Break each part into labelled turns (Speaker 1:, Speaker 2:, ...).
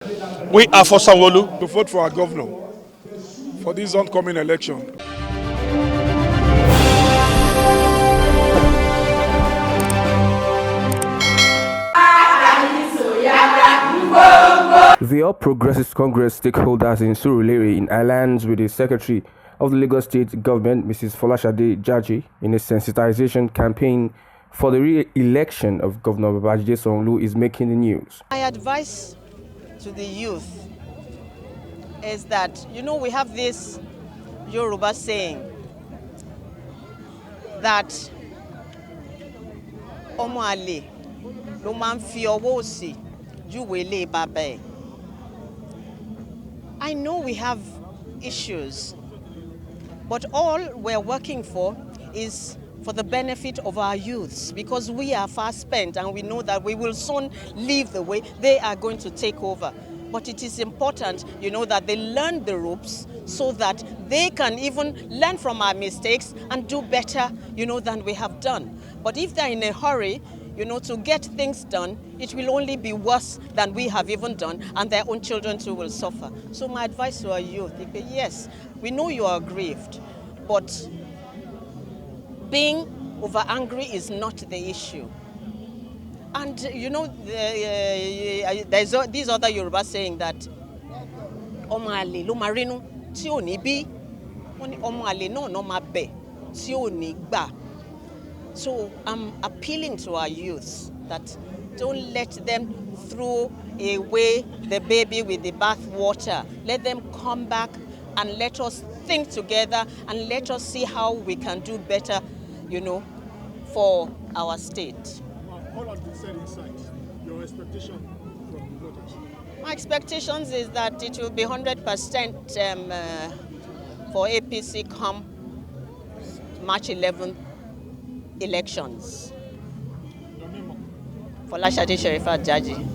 Speaker 1: We are for Sanwo-Olu.
Speaker 2: To vote for our governor for this oncoming election.
Speaker 3: The All Progressives Congress stakeholders in Surulere in alliance with the Secretary of the Lagos State Government, Mrs. Folashade Jaji, in a sensitization campaign for the re-election of Governor Babajide Sanwo-Olu is making the news.
Speaker 4: My advice to the youth is that, we have this Yoruba saying that Ọmọ àlè ló máa ń fi ọwọ́ òsì júwèé ilé bàbá ẹ̀. I know we have issues, but all we're working for is for the benefit of our youths, because we are fast spent and we know that we will soon leave the way. They are going to take over. But it is important, that they learn the ropes so that they can even learn from our mistakes and do better, than we have done. But if they're in a hurry, to get things done, it will only be worse than we have even done, and their own children too will suffer. So my advice to our youth, yes, we know you are aggrieved, but being over angry is not the issue. And there's these other Yoruba saying that Ọmọ àlè ló máa rínú tí ò ní bí, wọ́n ní ọmọ àlè náà náà máa bẹ̀ tí ò ní gbà. So I'm appealing to our youths that don't let them throw away the baby with the bath water. Let them come back and let us think together and let us see how we can do better, for our state.
Speaker 2: All has been said inside. Your expectation from the voters?
Speaker 4: My expectations is that it will be 100% for APC come March 11th elections. Folashade Sherifat Jaji,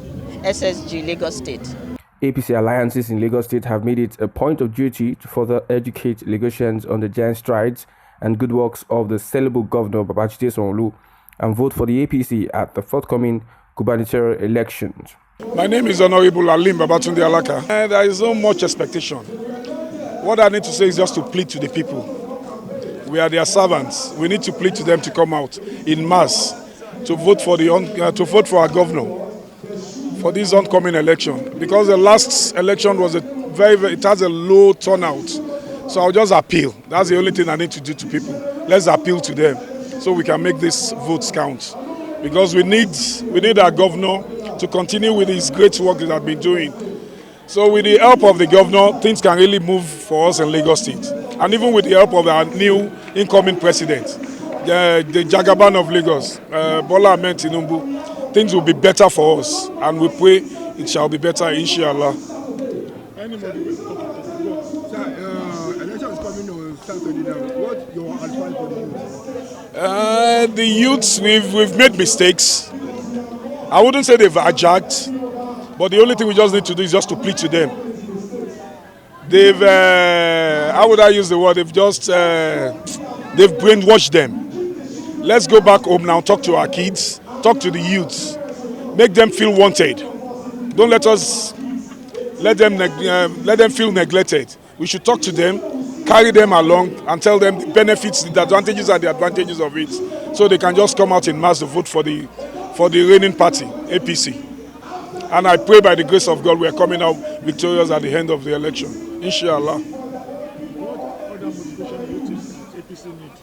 Speaker 4: SSG, Lagos State.
Speaker 3: APC alliances in Lagos State have made it a point of duty to further educate Lagosians on the giant strides and good works of the sellable Governor Babajide Sanwo-Olu and vote for the APC at the forthcoming gubernatorial elections.
Speaker 2: My name is Honorable Alim Babatunde Alaka, and there is not much expectation. What I need to say is just to plead to the people. We are their servants. We need to plead to them to come out in mass to vote for our governor for this oncoming election, because the last election was it has a low turnout. So I'll just appeal. That's the only thing I need to do to people. Let's appeal to them so we can make these votes count, because we need our governor to continue with his great work that he's been doing. So with the help of the governor, things can really move for us in Lagos State. And even with the help of our new incoming president, the Jagaban of Lagos, Bola Ahmed Tinubu, things will be better for us. And we pray it shall be better, inshallah.
Speaker 5: Election is coming on Saturday now. What's your advice for the youth?
Speaker 2: The youths, we've made mistakes. I wouldn't say they've hijacked, but the only thing we just need to do is just to plead to them. They've, how would I use the word? They've brainwashed them. Let's go back home now, talk to our kids, talk to the youths, make them feel wanted. Don't let them feel neglected. We should talk to them, carry them along, and tell them the benefits, the advantages and the advantages of it, so they can just come out in mass to vote for the reigning party, APC. And I pray by the grace of God we are coming out victorious at the end of the election, inshallah.
Speaker 5: What other motivation do you think APC needs?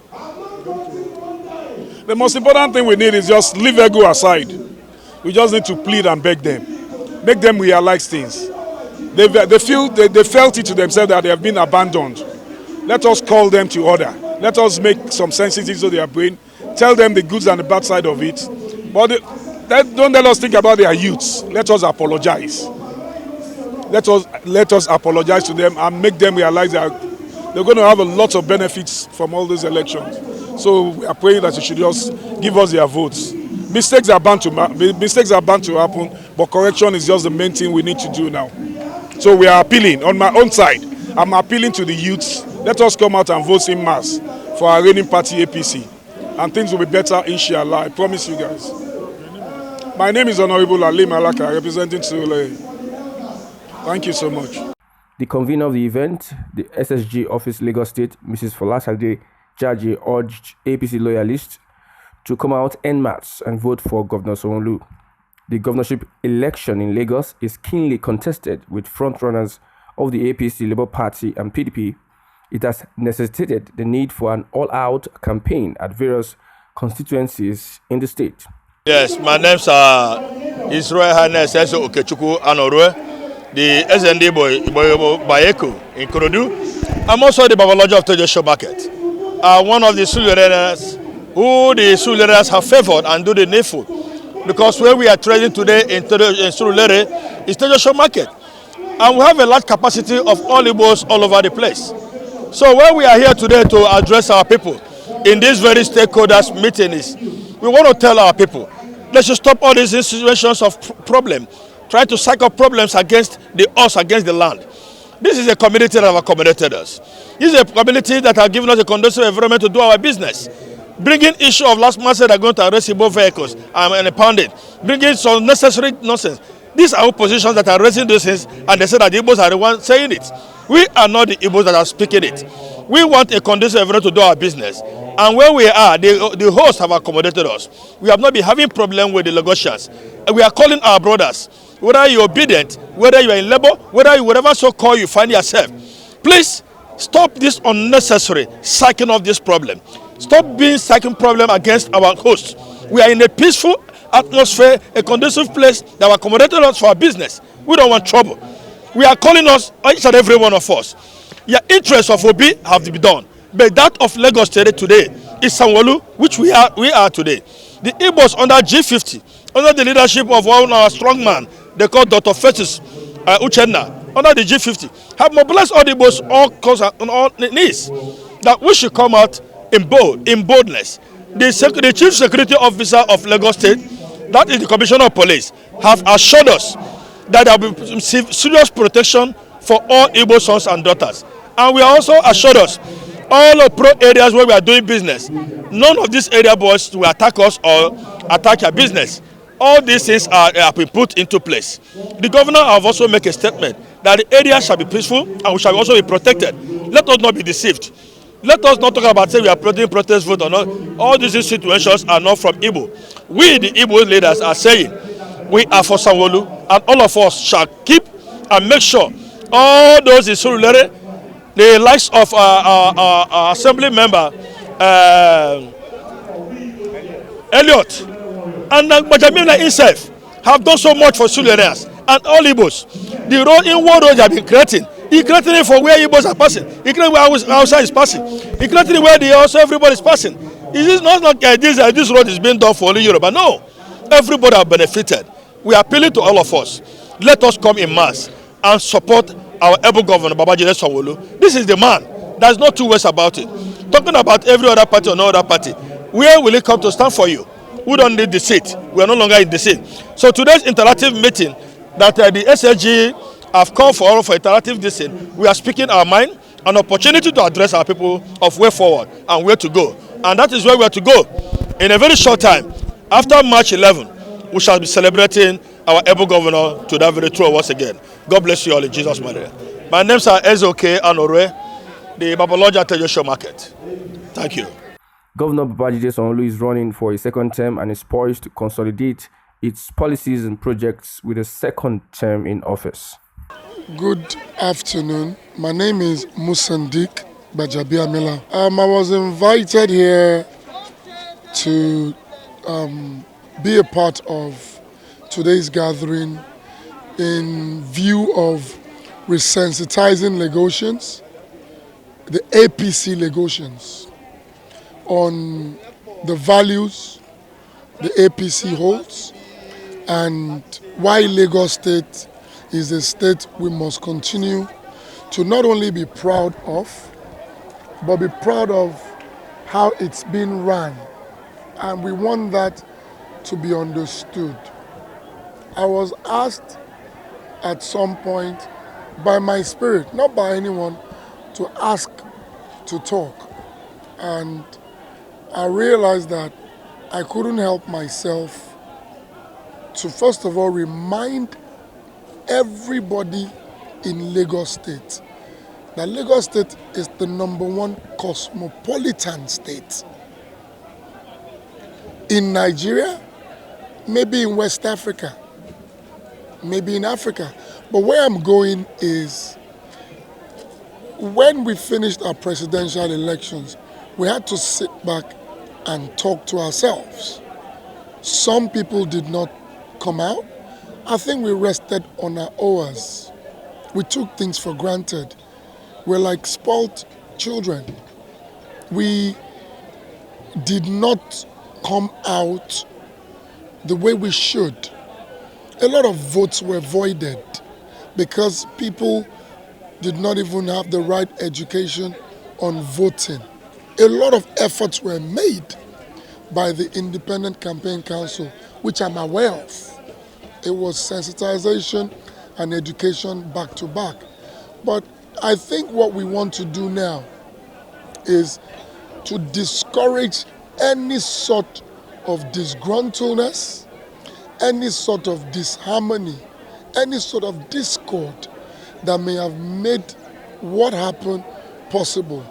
Speaker 2: The most important thing we need is just leave ego aside. We just need to plead and beg them, make them realize things. They felt it to themselves that they have been abandoned. Let us call them to order. Let us make some sensitivities of their brain, tell them the goods and the bad side of it. But don't let us think about their youths. Let us apologize. Let us apologize to them and make them realize that they're going to have a lot of benefits from all these elections. So we are praying that you should just give us their votes. Mistakes are bound to happen, but correction is just the main thing we need to do now. So we are appealing. On my own side, I'm appealing to the youths. Let us come out and vote in mass for our reigning party, APC. And things will be better, inshallah. I promise you guys. My name is Honorable Alim Alaka, representing Surulere. Thank you so much.
Speaker 3: The convener of the event, the SSG Office Lagos State, Mrs. Folashade Jaji, urged APC loyalists to come out en masse and vote for Governor Sanwo-Olu. The governorship election in Lagos is keenly contested with frontrunners of the APC, Labour Party and PDP. It has necessitated the need for an all-out campaign at various constituencies in the state.
Speaker 1: Yes, my name's His Royal Highness Eso Okechukwu Anorue, the SND boy Bayeko in Kurodu. I'm also the Babaloja of Tojo Market. One of the Suruleres who the Suruleres have favored and do the needful. Because where we are trading today in Surulere is Tojo Market. And we have a large capacity of all Igbos all over the place. So where we are here today to address our people in this very stakeholders meeting is, we want to tell our people, let's just stop all these situations of problem, try to cycle problems against us, against the land. This is a community that have accommodated us. This is a community that have given us a conducive environment to do our business. Bringing issue of last month that are going to arrest Igbo vehicles and impound it, bringing some necessary nonsense. These are oppositions that are raising those things, and they say that the Igbos are the ones saying it. We are not the Igbos that are speaking it. We want a conducive environment to do our business. And where we are, the hosts have accommodated us. We have not been having problem with the Lagosians. And we are calling our brothers, whether you're obedient, whether you are in labor, whether you whatever so-called you find yourself, please stop this unnecessary cycling of this problem. Stop being cycling problem against our hosts. We are in a peaceful atmosphere, a conducive place that will accommodate us for our business. We don't want trouble. We are calling us, each and every one of us. Your interests of Obi have to be done. But that of Lagos State today is Sanwo-Olu, which we are today. The Igbos under G50, under the leadership of one our strong man, they call Dr. Festus Uchenna, under the G50, have mobilized all the Igbos, all cause and all needs, that we should come out in boldness. The Chief Security Officer of Lagos State, that is the Commissioner of Police, have assured us that there will be serious protection for all Igbo sons and daughters. And we are also assured us, all the pro areas where we are doing business, none of these area boys will attack us or attack our business. All these things have been put into place. The governor have also made a statement that the area shall be peaceful and we shall also be protected. Let us not be deceived. Let us not talk about say we are putting protest vote or not. All these situations are not from Igbo. We, the Igbo leaders, are saying we are for Sanwo-Olu, and all of us shall keep and make sure all those in Surulere, the likes of our assembly member Elliot and Bajamina himself have done so much for Surulereans and all Igbos. The road in one road have been creating. He created it for where Igbos are passing. He created where outside is passing. He created it where also everybody is passing. It is not like this road is being done for only Yoruba. No, everybody have benefited. We are appealing to all of us. Let us come in mass and support our able governor, Babajide Sanwo-Olu. This is the man. There's no two ways about it. Talking about every other party or no other party, where will he come to stand for you? We don't need the seat. We are no longer in the seat. So today's interactive meeting that the SLG have called for interactive decision, we are speaking our mind, an opportunity to address our people of way forward and where to go. And that is where we are to go. In a very short time, after March 11, we shall be celebrating our able governor to that very throne once again. God bless you all in Jesus' name. My names are Ezoke Anorue, the Babaloja Tejo Market. Thank you.
Speaker 3: Governor Babajide Sanwo-Olu is running for a second term and is poised to consolidate its policies and projects with a second term in office.
Speaker 6: Good afternoon. My name is Musandik Bajabiamila. I was invited here to be a part of today's gathering in view of resensitizing Lagosians, the APC Lagosians, on the values the APC holds and why Lagos State is a state we must continue to not only be proud of, but be proud of how it's been run. And we want that to be understood. I was asked at some point by my spirit, not by anyone, to ask to talk. And I realized that I couldn't help myself to first of all remind everybody in Lagos State. Now, Lagos State is the #1 cosmopolitan state in Nigeria, maybe in West Africa, maybe in Africa. But where I'm going is, when we finished our presidential elections, we had to sit back and talk to ourselves. Some people did not come out. I think we rested on our oars. We took things for granted. We're like spoiled children. We did not come out the way we should. A lot of votes were voided because people did not even have the right education on voting. A lot of efforts were made by the Independent Campaign Council, which I'm aware of. It was sensitization and education back to back. But I think what we want to do now is to discourage any sort of disgruntledness, any sort of disharmony, any sort of discord that may have made what happened possible,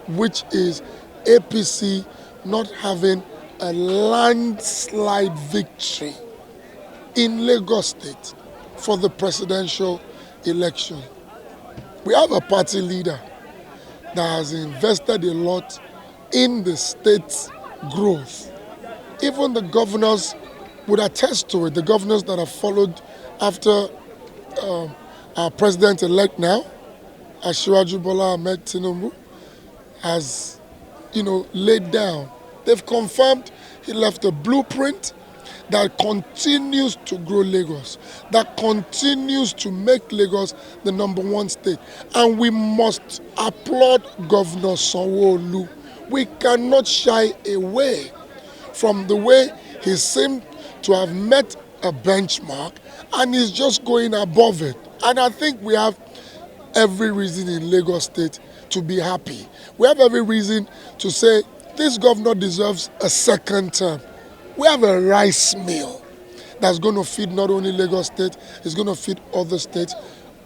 Speaker 6: which is APC not having a landslide victory in Lagos State for the presidential election. We have a party leader that has invested a lot in the state's growth. Even the governors would attest to it, the governors that have followed after our president-elect now, Asiwaju Bola Ahmed Tinubu, has, laid down. They've confirmed he left a blueprint that continues to grow Lagos, that continues to make Lagos the #1 state. And we must applaud Governor Sanwo-Olu. We cannot shy away from the way he seemed to have met a benchmark and is just going above it. And I think we have every reason in Lagos State to be happy. We have every reason to say this governor deserves a second term. We have a rice mill that's going to feed not only Lagos State, it's going to feed other states,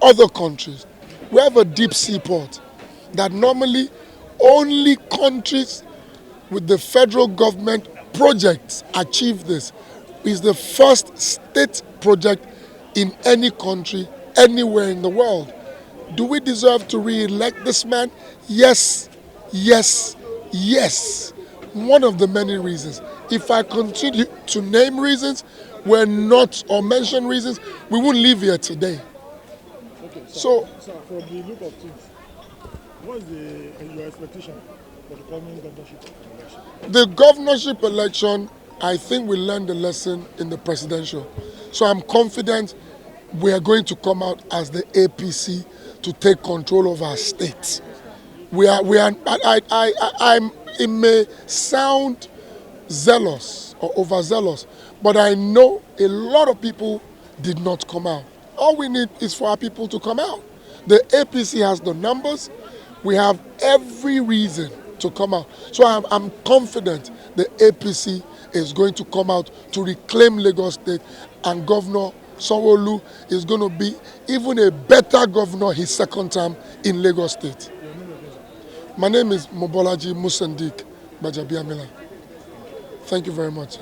Speaker 6: other countries. We have a deep sea port that normally only countries with the federal government projects achieve this. It's the first state project in any country, anywhere in the world. Do we deserve to re-elect this man? Yes, yes, yes. One of the many reasons. If I continue to name reasons, or mention reasons, we won't live here today.
Speaker 5: Okay,
Speaker 6: so
Speaker 5: from the look of things, what is your expectation for the coming governorship election?
Speaker 6: The governorship election, I think we learned the lesson in the presidential. So I'm confident we are going to come out as the APC to take control of our state. It may sound zealous or overzealous, but I know a lot of people did not come out. All we need is for our people to come out. The APC has the numbers. We have every reason to come out. So I'm confident the APC is going to come out to reclaim Lagos State, and Governor Sanwo-Olu is going to be even a better governor his second term in Lagos State. My name is Mobolaji Musandik Bajabiamila. Thank you very much.